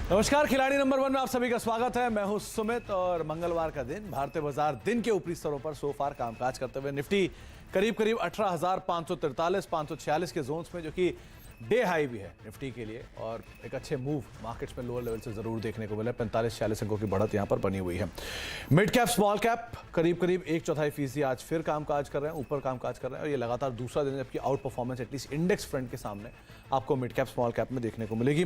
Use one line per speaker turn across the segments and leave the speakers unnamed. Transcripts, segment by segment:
नमस्कार, खिलाड़ी नंबर 1 में आप सभी का स्वागत है। मैं हूं सुमित और मंगलवार का दिन भारतीय बाजार दिन के ऊपरी स्तरों पर सोफार कामकाज करते हुए निफ्टी करीब 18,543 546 के जोन्स में, जो कि डे हाई भी है निफ्टी के लिए, और एक अच्छे मूव मार्केट्स में लोअर लेवल से जरूर देखने को मिला। 45-46 अंकों की बढ़त यहां पर बनी हुई है। मिड कैप स्मॉल कैप करीब 1/4% आज फिर कामकाज कर रहे हैं, ऊपर कामकाज कर रहे हैं, और ये लगातार दूसरा दिन जबकि out performance at least index front के सामने आपको मिड कैप स्मॉल कैप में देखने को मिलेगी।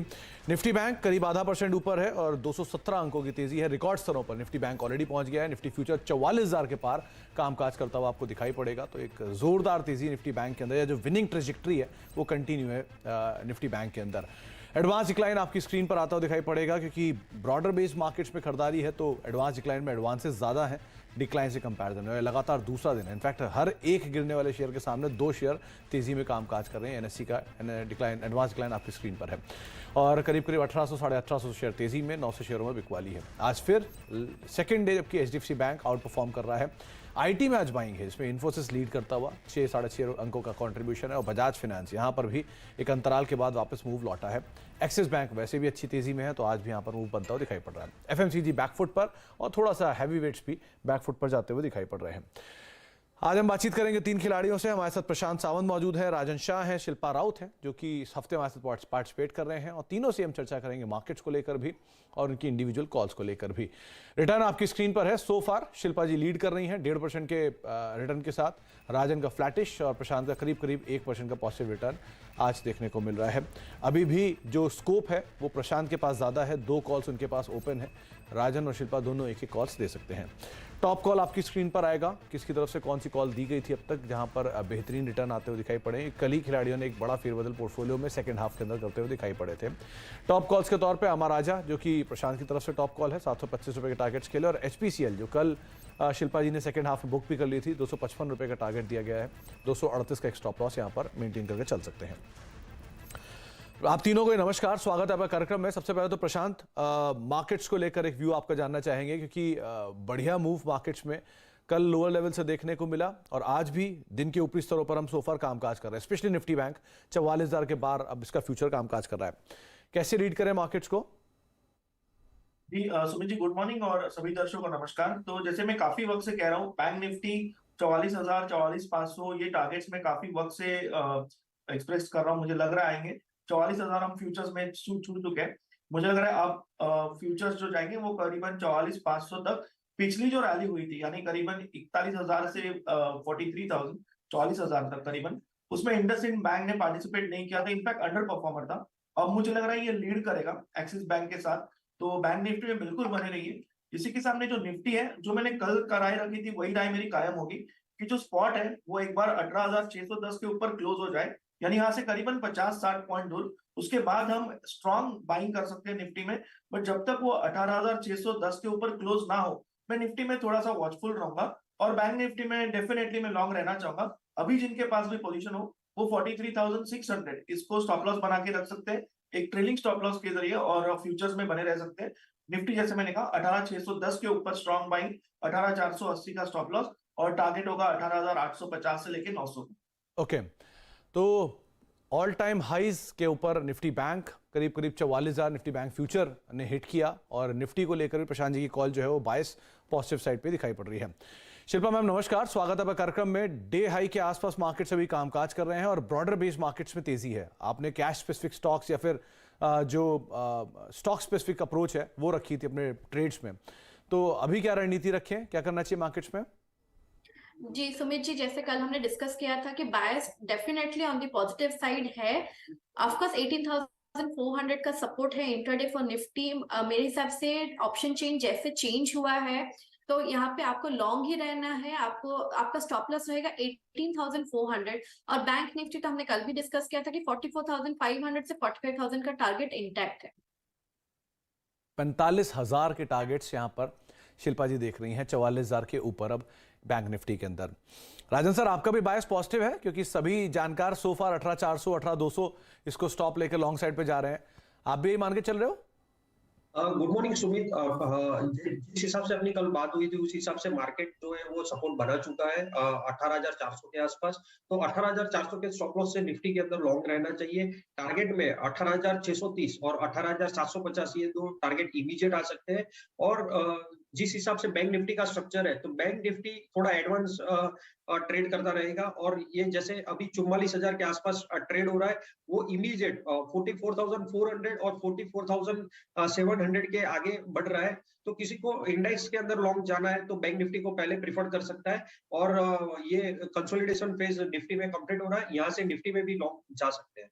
निफ्टी बैंक करीब 0.5% ऊपर है और 217 अंकों की तेजी है। रिकॉर्ड स्तरों पर निफ्टी बैंक ऑलरेडी पहुंच गया है। निफ्टी फ्यूचर 44,000 के पार कामकाज करता हुआ आपको दिखाई पड़ेगा, तो एक जोरदार तेजी निफ्टी बैंक के अंदर, या जो विनिंग ट्रेजेक्ट्री है वो कंटिन्यू है निफ्टी बैंक के अंदर। एडवांस डिक्लाइन आपकी स्क्रीन पर आता हुआ दिखाई पड़ेगा, क्योंकि ब्रॉडर बेस्ड मार्केट्स में खरीदारी है तो एडवांस डिक्लाइन में एडवांसेस ज्यादा है डिक्लाइन से कंपैरिजन में। लगातार दूसरा दिन है, इनफैक्ट हर एक गिरने वाले शेयर के सामने 2 शेयर तेजी में कामकाज कर रहे हैं। एनएससी का डिक्लाइन, एडवांस डिक्लाइन आपकी स्क्रीन पर है, और करीब 1800 साढ़े 1800 शेयर तेजी में, 900 शेयरों में बिकवाली है। आज फिर सेकंड डे जबकि एचडीएफसी बैंक आउट परफॉर्म कर रहा है। आईटी में आज बाइंग है, जिसमें इन्फोसिस लीड करता हुआ 6-6.5 अंकों का कंट्रीब्यूशन है, और बजाज फाइनेंस यहां पर भी एक अंतराल के बाद वापस मूव लौटा है। एक्सिस बैंक वैसे भी अच्छी तेजी में है, तो आज भी यहां पर मूव बनता हुआ दिखाई पड़ रहा है। एफएमसीजी बैकफुट पर, और थोड़ा सा हैवी वेट्स भी बैकफुट पर जाते हुए दिखाई पड़ रहे हैं। आज हम बातचीत करेंगे 3 खिलाड़ियों से। हमारे साथ प्रशांत सावंत मौजूद है, राजन शाह हैं, शिल्पा राउत हैं, जो कि इस हफ्ते हमारे साथ पार्टिसिपेट कर रहे हैं, और तीनों से हम चर्चा करेंगे मार्केट्स को लेकर भी और उनकी इंडिविजुअल कॉल्स को लेकर भी। रिटर्न आपकी स्क्रीन पर है। सो फार शिल्पा जी लीड कर रही हैं 1.5% के रिटर्न के साथ, राजन का फ्लैटिश और प्रशांत का करीब 1% का पॉजिटिव रिटर्न आज देखने को मिल रहा है। अभी भी जो स्कोप है वो प्रशांत के पास ज़्यादा है, 2 कॉल्स उनके पास ओपन है। राजन और शिल्पा दोनों एक कॉल्स दे सकते हैं। टॉप कॉल आपकी स्क्रीन पर आएगा, किसकी तरफ से कौन सी कॉल दी गई थी अब तक, जहां पर बेहतरीन रिटर्न आते हुए दिखाई पड़े। कल ही खिलाड़ियों ने एक बड़ा फेरबदल पोर्टफोलियो में सेकंड हाफ के अंदर करते हुए दिखाई पड़े थे। टॉप कॉल्स के तौर पे अमर राजा, जो कि प्रशांत की तरफ से टॉप कॉल है, 725 रुपये के टारगेट्स खेले, और एचपीसीएल जो कल शिल्पा जी ने सेकंड हाफ में बुक भी कर ली थी, 255 रुपये का टारगेट दिया गया है। 238 का एक स्टॉप लॉस यहाँ पर मेंटेन करके चल सकते हैं। आप तीनों को नमस्कार, स्वागत है आपका कार्यक्रम में। सबसे पहले तो प्रशांत, मार्केट्स को लेकर एक व्यू आपका जानना चाहेंगे, क्योंकि बढ़िया मूव मार्केट्स में कल लोअर लेवल से देखने को मिला, और आज भी दिन के ऊपरी स्तरों पर हम सोफर कामकाज कर रहे हैं। स्पेशली निफ्टी बैंक 44,000 के बार अब इसका फ्यूचर कामकाज कर रहा है। कैसे रीड करें मार्केट्स को?
जी सुमित जी, गुड मॉर्निंग, और सभी दर्शकों को नमस्कार। तो जैसे मैं काफी वक्त से कह रहा हूँ, बैंक निफ्टी 44,000 44,500 ये टारगेट्स में काफी वक्त से एक्सप्रेस कर रहा हूँ। मुझे लग रहा है आएंगे 44,000 हम फ्यूचर्स में छू चुके हैं। मुझे लग रहा है अब फ्यूचर्स जो जाएंगे वो करीबन 44,500 तक। पिछली जो रैली हुई थी, यानी करीबन 41,000 से 43,000 44,000 तक करीबन, उसमें इंडसइंड बैंक ने पार्टिसिपेट नहीं किया था, इनफैक्ट अंडर परफॉर्मर था। अब मुझे लग रहा है ये लीड करेगा एक्सिस बैंक के साथ, तो बैंक निफ्टी में बिल्कुल बने रहिए। इसी के सामने जो निफ्टी है, जो मैंने कल का राय रखी थी वही राय मेरी कायम होगी कि जो स्पॉट है वो एक बार 18,610 के ऊपर क्लोज हो जाए, यानी यहाँ से करीबन 50-60 पॉइंट दूर, उसके बाद हम स्ट्रॉन्ग बाइंग कर सकते हैं निफ्टी में। बट जब तक वो 18,610 के ऊपर क्लोज ना हो, मैं निफ्टी में थोड़ा सा वॉचफुल रहूंगा, और बैंक निफ्टी में डेफिनेटली मैं लॉन्ग रहना चाहूंगा। अभी जिनके पास भी पोजीशन हो वो 43,600 इसको स्टॉप लॉस बना के रख सकते हैं एक ट्रेलिंग स्टॉप लॉस के जरिए, और फ्यूचर्स में बने रह सकते हैं। निफ्टी जैसे मैंने कहा 18,610 के ऊपर स्ट्रॉन्ग बाइंग, 18,480 का स्टॉप लॉस, और टारगेट होगा 18,850 से लेके 900।
ओके, तो ऑल टाइम हाइज के ऊपर निफ्टी बैंक करीब 44,000 निफ्टी बैंक फ्यूचर ने हिट किया, और निफ्टी को लेकर भी प्रशांत जी की कॉल जो है वो बायस पॉजिटिव साइड पे दिखाई पड़ रही है। शिल्पा मैम नमस्कार, स्वागत है आपका कार्यक्रम में। डे हाई के आसपास मार्केट्स अभी कामकाज कर रहे हैं, और ब्रॉडर बेस्ड मार्केट्स में तेजी है। आपने कैश स्पेसिफिक स्टॉक्स या फिर जो स्टॉक स्पेसिफिक अप्रोच है वो रखी थी अपने ट्रेड्स में, तो अभी क्या रणनीति रखें, क्या करना चाहिए मार्केट्स में?
जी सुमित जी, जैसे कल हमने डिस्कस किया था कि bias definitely on the positive side है। ऑफ कोर्स 18,400 का सपोर्ट है इंट्राडे फॉर निफ्टी। मेरे हिसाब से ऑप्शन चेन जैसे चेंज हुआ है, तो यहाँ पे आपको लॉन्ग ही रहना है। आपका स्टॉप लॉस रहेगा 18,400, और बैंक निफ्टी तो हमने कल भी डिस्कस किया था कि 44,500 से 45,000 का टारगेट इंटैक्ट है।
45,000 के टारगेट्स यहाँ पर शिल्पा जी देख रही हैं, 44,000 के ऊपर अब बैंक निफ्टी के अंदर। राजन सर, आपका भी बायस पॉजिटिव है, क्योंकि सभी जानकार सोफार 18,400 18,200 इसको स्टॉप लेकर लॉन्ग साइड पे जा रहे हैं। आप भी यही मान के चल रहे हो?
Good morning Sumit. जिस हिसाब से अपनी कल बात हुई थी उस हिसाब से मार्केट जो है वो सपोर्ट बना चुका है 18,400 के आसपास। तो 18,400 के स्टॉप लॉस से निफ्टी के अंदर लॉन्ग रहना चाहिए। टारगेट में 18,630 और 18,750 ये दो टारगेट इमीडिएट आ सकते हैं। और जिस हिसाब से बैंक निफ्टी का स्ट्रक्चर है तो बैंक निफ्टी थोड़ा एडवांस ट्रेड करता रहेगा और ये जैसे अभी 44,000 के आसपास ट्रेड हो रहा है वो इमीडिएट 44,400 और 44,700 के आगे बढ़ रहा है। तो किसी को इंडेक्स के अंदर लॉन्ग जाना है तो बैंक निफ्टी को पहले प्रिफर कर सकता है। और ये कंसोलिडेशन फेज निफ्टी में कंप्लीट हो रहा है, यहाँ से निफ्टी में भी लॉन्ग जा सकते हैं।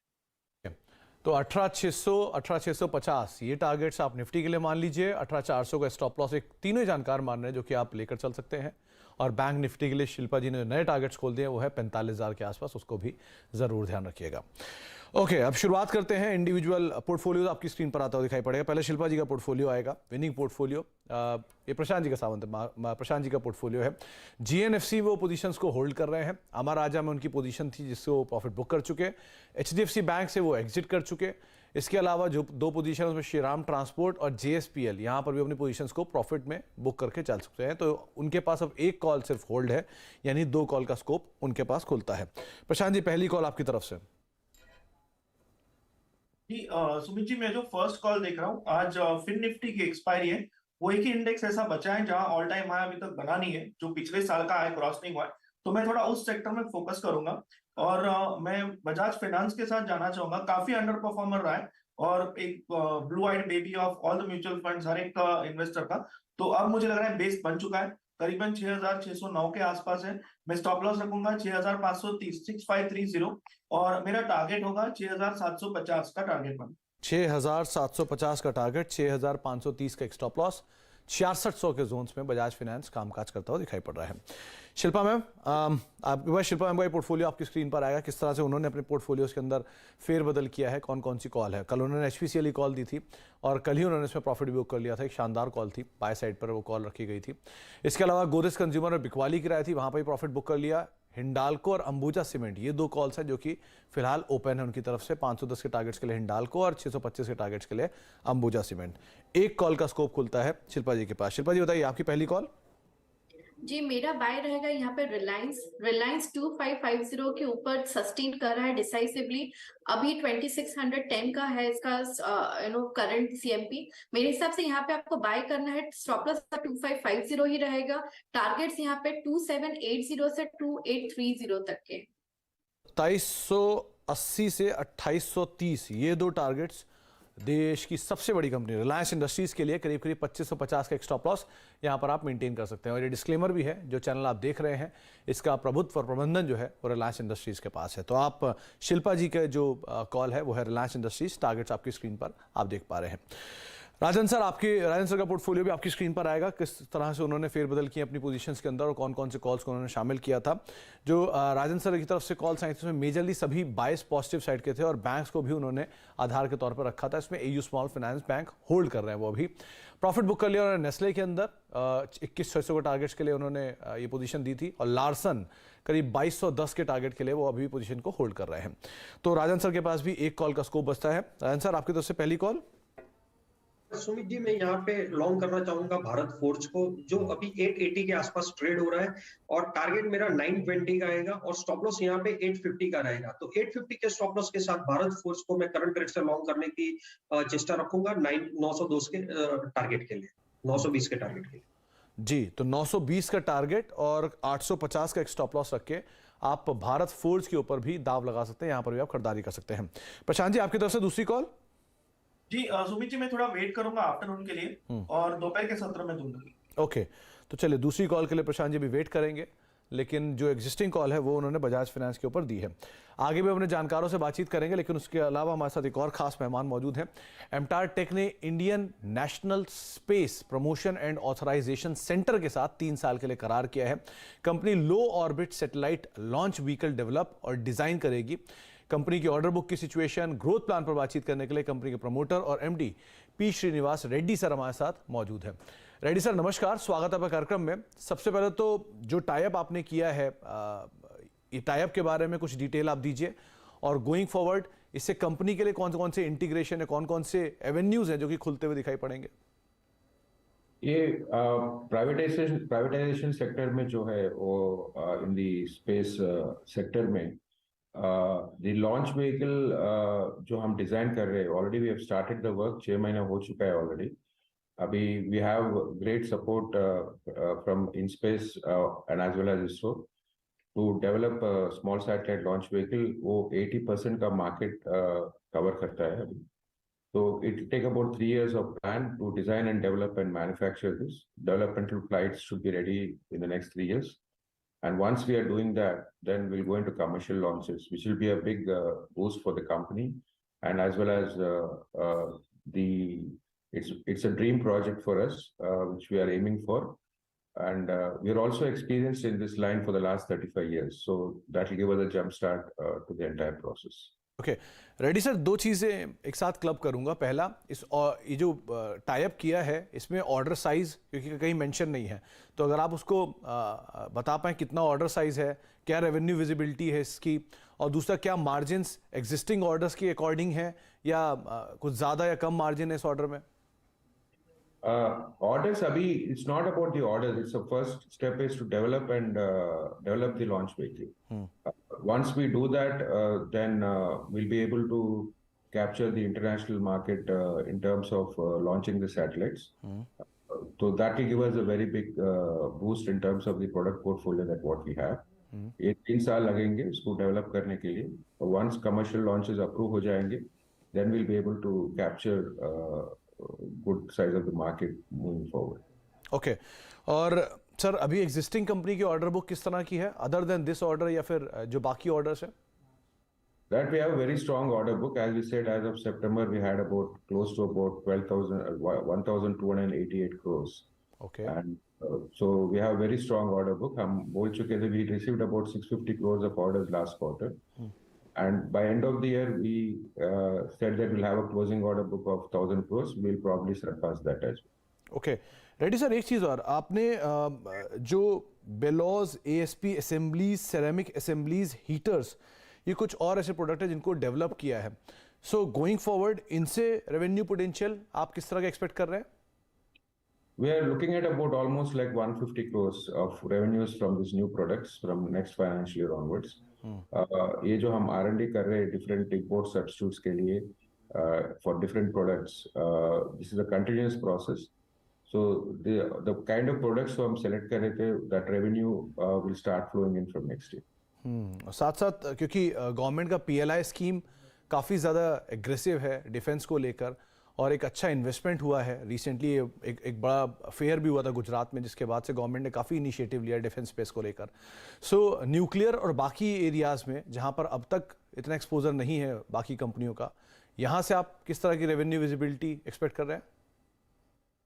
तो 18,600, 18,650 ये टारगेट्स आप निफ्टी के लिए मान लीजिए। 18,400 का स्टॉप लॉस एक तीनों ही जानकार मान रहे हैं जो कि आप लेकर चल सकते हैं। और बैंक निफ्टी के लिए शिल्पा जी ने नए टारगेट्स खोल दिए वो है 45,000 के आसपास, उसको भी जरूर ध्यान रखिएगा। ओके, अब शुरुआत करते हैं। इंडिविजुअल पोर्टफोलियो आपकी स्क्रीन पर आता हुआ दिखाई पड़ेगा। पहले शिल्पा जी का पोर्टफोलियो आएगा, विनिंग पोर्टफोलियो। ये प्रशांत जी का सावंत है, प्रशांत जी का पोर्टफोलियो है। जीएनएफसी वो पोजीशंस को होल्ड कर रहे हैं। अमर राजा में उनकी पोजीशन थी जिससे वो प्रॉफिट बुक कर चुके। एचडीएफसी बैंक से वो एग्जिट कर चुके। इसके अलावा जो दो पोजीशन उसमें श्रीराम ट्रांसपोर्ट और जेएसपीएल, यहाँ पर भी अपनी पोजीशंस को प्रॉफिट में बुक करके चल सकते हैं। तो उनके पास अब एक कॉल सिर्फ होल्ड है, यानी 2 कॉल का स्कोप उनके पास खुलता है। प्रशांत जी, पहली कॉल आपकी तरफ से।
जी सुमित जी, मैं जो फर्स्ट कॉल देख रहा हूँ आज फिन निफ्टी की एक्सपायरी है। वो एक ही इंडेक्स ऐसा बचा है जहां ऑल टाइम हाई अभी तक बना नहीं है, जो पिछले साल का हाई क्रॉस नहीं हुआ है। तो मैं थोड़ा उस सेक्टर में फोकस करूंगा और मैं बजाज फाइनेंस के साथ जाना चाहूंगा। काफी अंडर परफॉर्मर रहा है और एक blue eyed baby of all the mutual funds हर एक इन्वेस्टर का। तो अब मुझे लग रहा है बेस बन चुका है, करीबन 6,609 के आसपास है। मैं स्टॉप लॉस रखूंगा 6,530, 6530 और मेरा टारगेट होगा 6,750 का टारगेट बन
6,750 का टारगेट, 6,530 का एक स्टॉप लॉस। 6600 के जोन्स में बजाज फाइनेंस कामकाज करता हुआ दिखाई पड़ रहा है। शिल्पा मैम, आपके पास शिल्पा मैम का पोर्टफोलियो आपकी स्क्रीन पर आएगा। किस तरह से उन्होंने अपने पोर्टफोलियोज के अंदर फेरबदल किया है, कौन कौन सी कॉल है। कल उन्होंने एचपीसीएल कॉल दी थी और कल ही उन्होंने इसमें प्रॉफिट बुक कर लिया था। एक शानदार कॉल थी, बाय साइड पर वो कॉल रखी गई थी। इसके अलावा गोदरेज कंज्यूमर और बिकवाली की राय थी, वहां पर भी प्रॉफिट बुक कर लिया। हिंडाल्को और अंबुजा सीमेंट, ये 2 कॉल्स हैं जो कि फिलहाल ओपन है उनकी तरफ से। 510 के टारगेट्स के लिए हिंडाल्को और 625 के टारगेट्स के लिए अंबुजा सीमेंट। एक कॉल का स्कोप खुलता है शिल्पा जी के पास। शिल्पा जी बताइए, आपकी पहली कॉल।
जी, मेरा बाय रहेगा यहाँ पे रिलायंस 2550 के ऊपर सस्टेन कर रहा है डिसाइसिवली। अभी 2610 का है इसका करंट सीएमपी। मेरे हिसाब से यहाँ पे आपको बाय करना है। स्टॉप लॉस 2550 ही रहेगा। टारगेट्स यहाँ पे 2780 से 2830 तक के।
2780 से 2830 ये 2 टारगेट्स देश की सबसे बड़ी कंपनी रिलायंस इंडस्ट्रीज के लिए करीब करीब 2550 का एक स्टॉप लॉस यहां पर आप मेंटेन कर सकते हैं। और ये डिस्क्लेमर भी है, जो चैनल आप देख रहे हैं इसका प्रभुत्व और प्रबंधन जो है वो रिलायंस इंडस्ट्रीज के पास है। तो आप शिल्पा जी का जो कॉल है वो है रिलायंस इंडस्ट्रीज। टारगेट्स आपकी स्क्रीन पर आप देख पा रहे हैं। राजन सर का पोर्टफोलियो भी आपकी स्क्रीन पर आएगा। किस तरह से उन्होंने फेरबदल किए अपनी पोजीशंस के अंदर और कौन कौन से कॉल्स को उन्होंने शामिल किया था। जो राजन सर की तरफ से कॉल्स आई थी उसमें मेजरली सभी बायस पॉजिटिव साइड के थे और बैंक्स को भी उन्होंने आधार के तौर पर रखा था। इसमें AU small finance bank hold कर रहे हैं, वो अभी प्रॉफिट बुक कर लिया। उन्होंने नेस्ले के अंदर 21,600 के टारगेट्स के लिए उन्होंने ये पोजीशन दी थी और लार्सन करीब 2210 के टारगेट के लिए वो अभी पोजीशन को होल्ड कर रहे हैं। तो राजन सर के पास भी एक कॉल का स्कोप बचता है। राजन सर, आपकी तरफ से पहली कॉल।
सुमित जी, मैं यहाँ पे लॉन्ग करना चाहूंगा भारत फोर्ज को, जो अभी 880 के आसपास ट्रेड हो रहा है और टारगेट मेरा 920 का आएगा और स्टॉप लॉस यहाँ पे 850 का रहेगा। तो 850 के स्टॉप लॉस के साथ भारत फोर्ज को मैं करंट रेट से लॉन्ग करने की चेष्टा रखूंगा 920 के टारगेट के लिए, 920 के टारगेट के लिए।
जी, तो 920 का टारगेट और 850 का एक स्टॉप लॉस रख के आप भारत फोर्ज के ऊपर भी दाव लगा सकते हैं। यहाँ पर भी आप खरीदारी कर सकते हैं। प्रशांत जी, आपकी तरफ से दूसरी कॉल।
जी सुमित जी, मैं थोड़ा वेट करूंगा आफ्टरनून के लिए और दोपहर के सत्र में दूंगा।
ओके, तो चलिए दूसरी कॉल के लिए प्रशांत जी भी वेट करेंगे, लेकिन जो एग्जिस्टिंग कॉल है वो उन्होंने बजाज फाइनेंस के ऊपर दी है। आगे भी अपने जानकारों से बातचीत करेंगे, लेकिन उसके अलावा हमारे साथ एक और खास मेहमान मौजूद हैं। एमटार टेक ने Indian National Space Promotion and Authorisation Centre के साथ 3 साल के लिए करार किया है। Company low orbit satellite launch vehicle develop और डिजाइन करेगी। कंपनी की ऑर्डर बुक की सिचुएशन, ग्रोथ प्लान पर बातचीत करने के लिए कंपनी के प्रमोटर और MD P Srinivas Reddy sir हमारे साथ मौजूद हैं। रेड्डी सर, नमस्कार, स्वागत है आपका कार्यक्रम में। सबसे पहले तो जो टाइप आपने किया है, ये टाइप के बारे में कुछ डिटेल आप दीजिए और गोइंग फॉरवर्ड इससे कंपनी के लिए कौन कौन से इंटीग्रेशन है, कौन कौन से एवेन्यूज हैं जो कि खुलते हुए दिखाई पड़ेंगे?
ये प्राइवेटाइजेशन सेक्टर में जो है वो इन दी स्पेस सेक्टर में द लॉन्च व्हीकल जो हम डिजाइन कर रहे हैं, already we have started the work, 6 महीना हो चुका है ऑलरेडी। अभी we have great support from IN SPACe and as well as ISRO to develop small satellite launch vehicle. वो 80% का मार्केट कवर करता है अभी। So it will take about 3 years of plan to design and develop and manufacture this. Developmental flights should be ready in the next 3 years. And once we are doing that, then we'll go into commercial launches, which will be a big boost for the company. And as well as it's a dream project for us, which we are aiming for. And we are also experienced in this line for the last 35 years. So that will give us a jump start to the entire process.
Okay Reddy sir, दो चीज़ें एक साथ club करूंगा। पहला, ये जो tie up किया है इसमें ऑर्डर साइज क्योंकि कहीं मेंशन नहीं है, तो अगर आप उसको बता पाएं कितना ऑर्डर साइज है, क्या रेवेन्यू विजिबिलिटी है इसकी, और दूसरा क्या मार्जिन्स एग्जिस्टिंग ऑर्डर्स के अकॉर्डिंग है या कुछ ज़्यादा या कम मार्जिन है इस ऑर्डर में?
Orders abhi, it's not about the orders. It's the first step is to develop and develop the launch vehicle. Once we do that, then we'll be able to capture the international market in terms of launching the satellites. So that will give us a very big boost in terms of the product portfolio that what we have. ये 3 साल लगेंगे इसको develop करने के लिए। Once commercial launches approve हो जाएंगे, then we'll be able to capture good size of the market moving forward.
Okay और सर अभी एग्जिस्टिंग कंपनी की ऑर्डर बुक किस तरह की है, अदर देन दिस ऑर्डर या फिर जो बाकी ऑर्डर्स हैं?
That we have a very strong order book. As we said, as of September, we had about close to about 1,288 crores.
Okay.
And so we have a very strong order book. हम बोल चुके थे, we received about 650 crores of orders last quarter. And by end of the year, we said that we'll have a closing order book of 1,000 crores. We'll probably surpass that as well.
Okay Reddy sir, एक चीज़ और, आपने जो बेलॉज ASP assemblies, ceramic assemblies, heaters, ये कुछ और ऐसे product है जिनको डेवलप किया है। सो गोइंग फॉरवर्ड इनसे रेवेन्यू पोटेंशियल आप किस तरह का एक्सपेक्ट कर रहे हैं?
We are looking at about almost like 150 crores of revenues from these new products from next financial year onwards. ये जो हम R&D कर रहे हैं different import substitutes के लिए for different products, this is a continuous process. So the kind of products जो हम select कर रहे थे, that revenue will start flowing in from next year.
साथ साथ क्योंकि गवर्नमेंट का PLI स्कीम काफ़ी ज़्यादा एग्रेसिव है डिफेंस को लेकर, और एक अच्छा इन्वेस्टमेंट हुआ है रिसेंटली, एक बड़ा फेयर भी हुआ था गुजरात में, जिसके बाद से गवर्नमेंट ने काफ़ी इनिशिएटिव लिया डिफेंस स्पेस को लेकर। सो न्यूक्लियर और बाकी एरियाज़ में जहां पर अब तक इतना एक्सपोजर नहीं है बाकी कंपनियों का, यहां से आप किस तरह की रेवेन्यू विजिबिलिटी एक्सपेक्ट कर रहे हैं?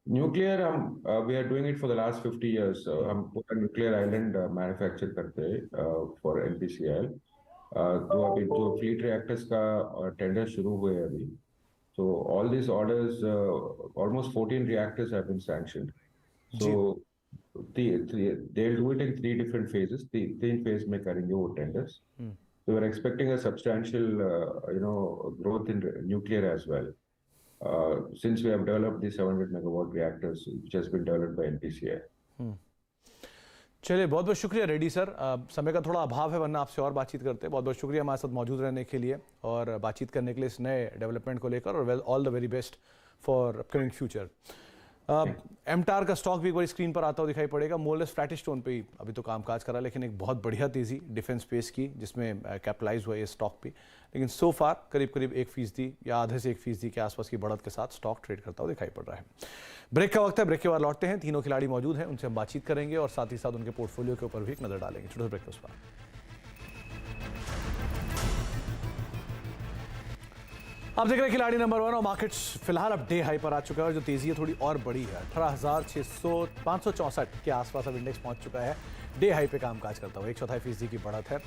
न्यूक्लियर हम we are doing it for the last 50 years. हम पूरा न्यूक्लियर आइलैंड मैन्युफैक्चर करते हैं फॉर NPCIL। जो अभी जो फ्लीट रिएक्टर्स का टेंडर शुरू हुए हैं अभी, so all these orders, almost 14 reactors have been sanctioned. So they'll do it in 3 different phases. 3 phase में करेंगे वो tenders. So we're expecting a substantial, growth in nuclear as well. Since we have developed the 700 megawatt reactors, which has been developed by NPCI.
चलिए, बहुत बहुत शुक्रिया Reddy sir. समय का थोड़ा अभाव है, वरना आपसे और बातचीत करते हैं। बहुत बहुत शुक्रिया हमारे साथ मौजूद रहने के लिए और बातचीत करने के लिए इस नए डेवलपमेंट को लेकर, और all the very best for upcoming future. MTAR का स्टॉक भी एक बार स्क्रीन पर आता हुआ दिखाई पड़ेगा। मोरलेस फ्लैटिश टोन पे ही अभी तो कामकाज करा, लेकिन एक बहुत बढ़िया तेज़ी डिफेंस स्पेस की जिसमें कैपिटलाइज हुआ ये स्टॉक भी, लेकिन सो फार करीब करीब 1% या आधे से 1% के आसपास की बढ़त के साथ स्टॉक ट्रेड करता हुआ दिखाई पड़ रहा है। ब्रेक का वक्त है, ब्रेक के बाद लौटते हैं। तीनों खिलाड़ी मौजूद हैं, उनसे हम बातचीत करेंगे और साथ ही साथ उनके पोर्टफोलियो के ऊपर भी एक नजर डालेंगे। छोटे से ब्रेक के उस पर आप देख रहे हैं खिलाड़ी नंबर 1, और मार्केट्स फिलहाल अब डे हाई पर आ चुका है और जो तेजी है थोड़ी और बड़ी है। 18,564 के आसपास अब इंडेक्स पहुंच चुका है, डे हाई पे कामकाज करता हुआ 1/4% की बढ़त है।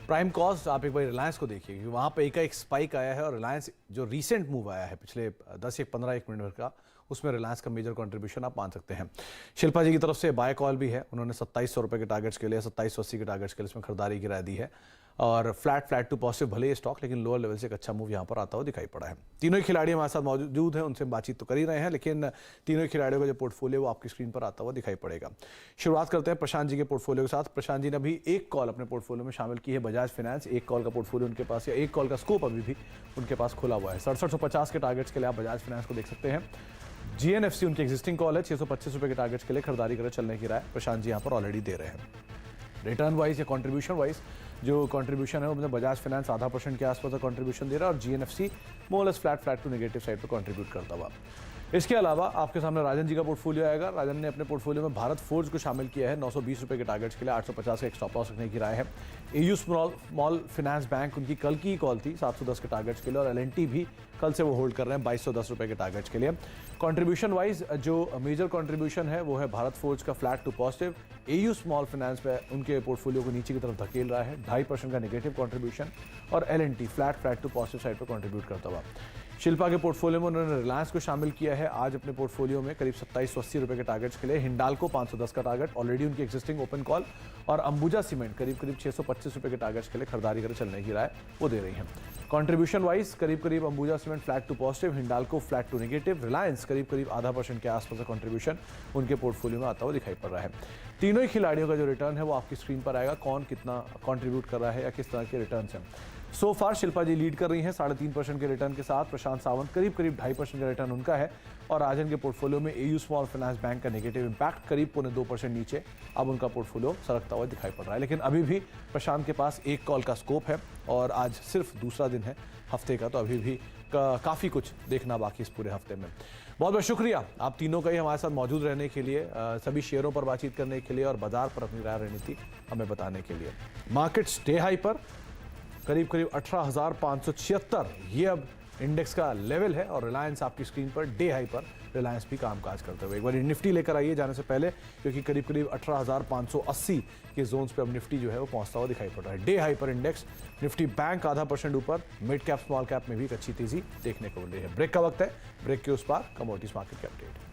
प्राइम कॉस्ट आप एक बार रिलायंस को देखिए, क्योंकि वहाँ पे एक स्पाइक आया है और रिलायंस जो रीसेंट मूव आया है पिछले 10 या 15 मिनट का, उसमें रिलायंस का मेजर कंट्रीब्यूशन आप मान सकते हैं। शिल्पा जी की तरफ से बाय कॉल भी है, उन्होंने 2700 रुपये के टारगेट्स के लिए 2780 के टारगेट्स के लिए इसमें खरीदारी की राय दी है और फ्लैट टू पॉजिटिव भले ये स्टॉक, लेकिन लोअर लेवल से एक अच्छा मूव यहाँ पर आता हुआ दिखाई पड़ा है। तीनों ही खिलाड़ी हमारे साथ मौजूद हैं, उनसे बातचीत तो कर ही रहे हैं, लेकिन तीनों ही खिलाड़ियों का जो पोर्टफोलियो वो आपकी स्क्रीन पर आता हुआ दिखाई पड़ेगा। शुरुआत करते हैं प्रशांत जी के पोर्टफोलियो के साथ। प्रशांत जी ने अभी एक कॉल अपने पोर्टफोलियो में शामिल की है बजाज फाइनेंस। एक कॉल का पोर्टफोलियो उनके पास, या एक कॉल का स्कोप अभी भी उनके पास खुला हुआ है। 6750 के टारगेट्स के लिए आप बजाज फाइनेंस को देख सकते हैं। GNFC उनकी एग्जिस्टिंग कॉल है, 625 रुपये के टारगेट्स के लिए खरीदारी कर चलने की राय प्रशांत जी यहाँ पर ऑलरेडी दे रहे हैं। रिटर्न वाइज या कंट्रीब्यूशन वाइज जो कंट्रीब्यूशन है वो बजाज फाइनेंस 0.5% के आसपास का कंट्रीब्यूशन दे रहा है और GNFC more or less flat to negative side पर कंट्रीब्यूट करता हुआ। इसके अलावा आपके सामने राजन जी का पोर्टफोलियो आएगा। राजन ने अपने पोर्टफोलियो में भारत फोर्ज को शामिल किया है। 920 रुपये के टारगेट्स के लिए 850 का एक स्टॉप लॉस रखने की राय है। AU स्मॉल फाइनेंस बैंक उनकी कल की कॉल थी 710 के टारगेट्स के लिए और L&T भी कल से वो होल्ड कर रहे हैं 2210 रुपये के टारगेट्स के लिए। कंट्रीब्यूशन वाइज जो मेजर कंट्रीब्यूशन है वो है भारत फोर्ज का flat to positive. AU small finance पे उनके पोर्टफोलियो को नीचे की तरफ धकेल रहा है 2.5% का नेगेटिव कंट्रीब्यूशन और L&T flat to positive side पर कंट्रीब्यूट करता हुआ। शिल्पा के पोर्टफोलियो में उन्होंने रिलायंस को शामिल किया है आज अपने पोर्टफोलियो में करीब 2780 रुपये के टारगेट्स के लिए। हिंडाल्को 510 का टारगेट ऑलरेडी उनकी एग्जिस्टिंग ओपन कॉल और अंबुजा सीमेंट करीब 625 रुपये के टारगेट्स के लिए खरीदारी कर चलने की राय वो दे रही हैं। कंट्रीब्यूशन वाइज करीब Ambuja cement flat to positive, Hindalco flat to negative, Reliance करीब 0.5% के आसपास का कंट्रीब्यूशन उनके पोर्टफोलियो में आता हुआ दिखाई पड़ रहा है। तीनों ही खिलाड़ियों का जो रिटर्न है वो आपकी स्क्रीन पर आएगा, कौन कितना कंट्रीब्यूट कर रहा है या किस तरह के रिटर्न हैं। सो फार शिल्पा जी लीड कर रही हैं 3.5% के रिटर्न के साथ। प्रशांत सावंत करीब 2.5% का रिटर्न उनका है और राजन के पोर्टफोलियो में AU स्मॉल फाइनेंस बैंक का नेगेटिव इंपैक्ट करीब 2% नीचे अब उनका पोर्टफोलियो सरकता हुआ दिखाई पड़ रहा है। लेकिन अभी भी प्रशांत के पास एक कॉल का स्कोप है और आज सिर्फ दूसरा दिन है हफ्ते का, तो अभी भी काफ़ी कुछ देखना बाकी इस पूरे हफ्ते में। बहुत बहुत शुक्रिया आप तीनों का ही हमारे साथ मौजूद रहने के लिए, सभी शेयरों पर बातचीत करने के लिए और बाजार पर अपनी राय रणनीति हमें बताने के लिए। मार्केट्स डे हाई पर करीब 18,576 ये अब इंडेक्स का लेवल है और रिलायंस आपकी स्क्रीन पर डे हाई पर रिलायंस भी कामकाज करते हुए। एक बार निफ्टी लेकर आइए जाने से पहले, क्योंकि करीब 18,580 के जोन्स पे अब निफ्टी जो है वो पहुंचता हुआ दिखाई पड़ रहा है। डे हाई पर इंडेक्स निफ्टी बैंक 0.5% ऊपर, मिड कैप स्मॉल कैप में भी एक अच्छी तेजी देखने को मिल रही है। ब्रेक का वक्त है, ब्रेक के उस पार कमोडिटीज मार्केट के अपडेट।